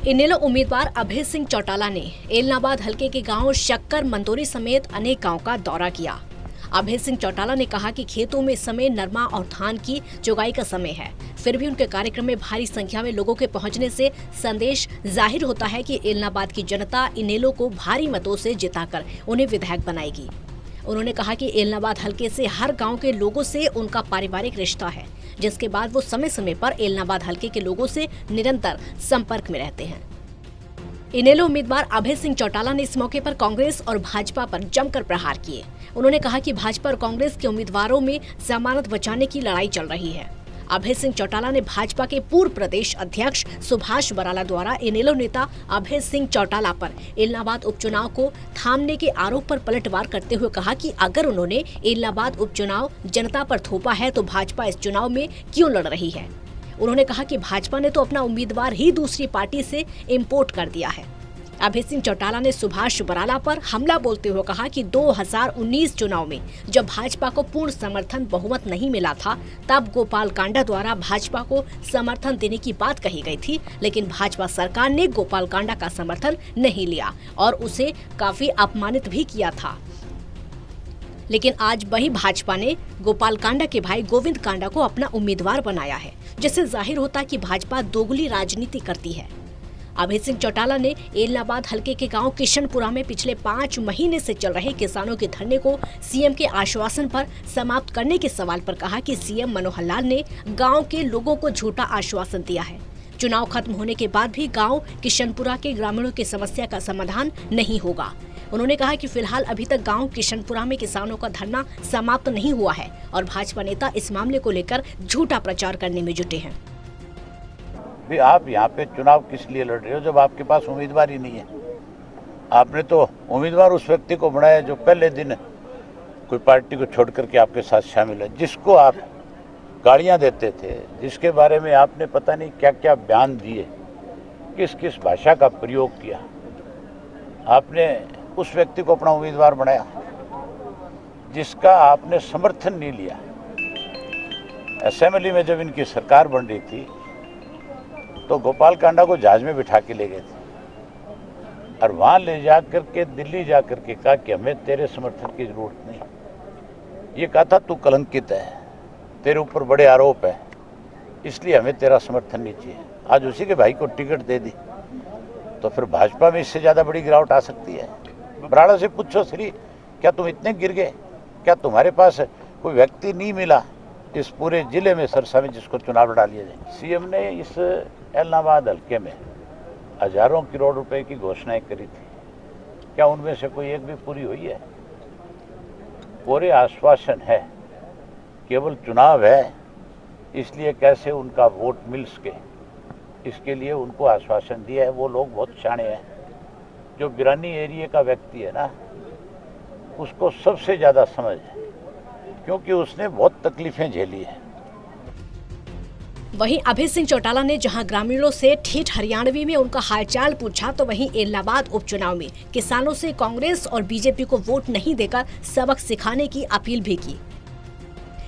इनेलो उम्मीदवार अभय सिंह चौटाला ने एलनाबाद हलके के गांव शक्कर मंदोरी समेत अनेक गांव का दौरा किया। अभय सिंह चौटाला ने कहा कि खेतों में इस समय नरमा और धान की चुगाई का समय है, फिर भी उनके कार्यक्रम में भारी संख्या में लोगों के पहुंचने से संदेश जाहिर होता है कि एलनाबाद की जनता इनेलो को भारी मतों से जिताकर उन्हें विधायक बनाएगी। उन्होंने कहा कि एलनाबाद हलके से हर गांव के लोगों से उनका पारिवारिक रिश्ता है, जिसके बाद वो समय समय पर एलनाबाद हलके के लोगों से निरंतर संपर्क में रहते हैं। इनेलो उम्मीदवार अभय सिंह चौटाला ने इस मौके पर कांग्रेस और भाजपा पर जमकर प्रहार किए। उन्होंने कहा कि भाजपा और कांग्रेस के उम्मीदवारों में जमानत बचाने की लड़ाई चल रही है। अभय सिंह चौटाला ने भाजपा के पूर्व प्रदेश अध्यक्ष सुभाष बराला द्वारा इनेलो नेता अभय सिंह चौटाला पर एलनाबाद उपचुनाव को थामने के आरोप पर पलटवार करते हुए कहा कि अगर उन्होंने एलनाबाद उपचुनाव जनता पर थोपा है तो भाजपा इस चुनाव में क्यों लड़ रही है। उन्होंने कहा कि भाजपा ने तो अपना उम्मीदवार ही दूसरी पार्टी से इम्पोर्ट कर दिया है। अभय सिंह चौटाला ने सुभाष बराला पर हमला बोलते हुए कहा कि 2019 चुनाव में जब भाजपा को पूर्ण समर्थन बहुमत नहीं मिला था, तब गोपाल कांडा द्वारा भाजपा को समर्थन देने की बात कही गई थी, लेकिन भाजपा सरकार ने गोपाल कांडा का समर्थन नहीं लिया और उसे काफी अपमानित भी किया था। लेकिन आज वही भाजपा ने गोपाल कांडा के भाई गोविंद कांडा को अपना उम्मीदवार बनाया है, जिससे जाहिर होता है कि भाजपा दोगली राजनीति करती है। अभय सिंह चौटाला ने एलनाबाद हलके के गांव किशनपुरा में पिछले 5 महीने से चल रहे किसानों के धरने को सीएम के आश्वासन पर समाप्त करने के सवाल पर कहा कि सीएम मनोहर लाल ने गांव के लोगों को झूठा आश्वासन दिया है। चुनाव खत्म होने के बाद भी गांव किशनपुरा के ग्रामीणों की समस्या का समाधान नहीं होगा। उन्होंने कहा कि फिलहाल अभी तक गांव किशनपुरा में किसानों का धरना समाप्त नहीं हुआ है और भाजपा नेता इस मामले को लेकर झूठा प्रचार करने में जुटे हैं। भी आप यहाँ पे चुनाव किस लिए लड़ रहे हो जब आपके पास उम्मीदवार ही नहीं है। आपने तो उम्मीदवार उस व्यक्ति को बनाया जो पहले दिन कोई पार्टी को छोड़ करके आपके साथ शामिल है, जिसको आप गालियाँ देते थे, जिसके बारे में आपने पता नहीं क्या क्या बयान दिए, किस किस भाषा का प्रयोग किया। आपने उस व्यक्ति को अपना उम्मीदवार बनाया जिसका आपने समर्थन नहीं लिया। असेंबली में जब इनकी सरकार बन रही थी तो गोपाल कांडा को जहाज में बिठा के ले गए थे और वहां ले जा करके दिल्ली जा करके कहा कि हमें तेरे समर्थन की जरूरत नहीं। ये कहा था तू कलंकित है, तेरे ऊपर बड़े आरोप है, इसलिए हमें तेरा समर्थन नहीं चाहिए। आज उसी के भाई को टिकट दे दी तो फिर भाजपा में इससे ज़्यादा बड़ी गिरावट आ सकती है। बराड़ा से पूछो श्री, क्या तुम इतने गिर गए? क्या तुम्हारे पास कोई व्यक्ति नहीं मिला इस पूरे जिले में सरसा में जिसको चुनाव लड़ा लिया जाए? सीएम ने इस एलनाबाद हल्के में हजारों करोड़ रुपए की घोषणाएं करी थी, क्या उनमें से कोई एक भी पूरी हुई है? पूरे आश्वासन है, केवल चुनाव है इसलिए कैसे उनका वोट मिल सके, इसके लिए उनको आश्वासन दिया है। वो लोग बहुत शाणे हैं। जो बिरानी एरिया का व्यक्ति है ना, उसको सबसे ज़्यादा समझ है, क्योंकि उसने बहुत तकलीफें झेली हैं। वहीं अभय सिंह चौटाला ने जहां ग्रामीणों से ठेठ हरियाणवी में उनका हालचाल पूछा, तो वहीं एलनाबाद उपचुनाव में किसानों से कांग्रेस और बीजेपी को वोट नहीं देकर सबक सिखाने की अपील भी की।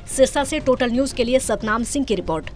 सिरसा से टोटल न्यूज के लिए सतनाम सिंह की रिपोर्ट।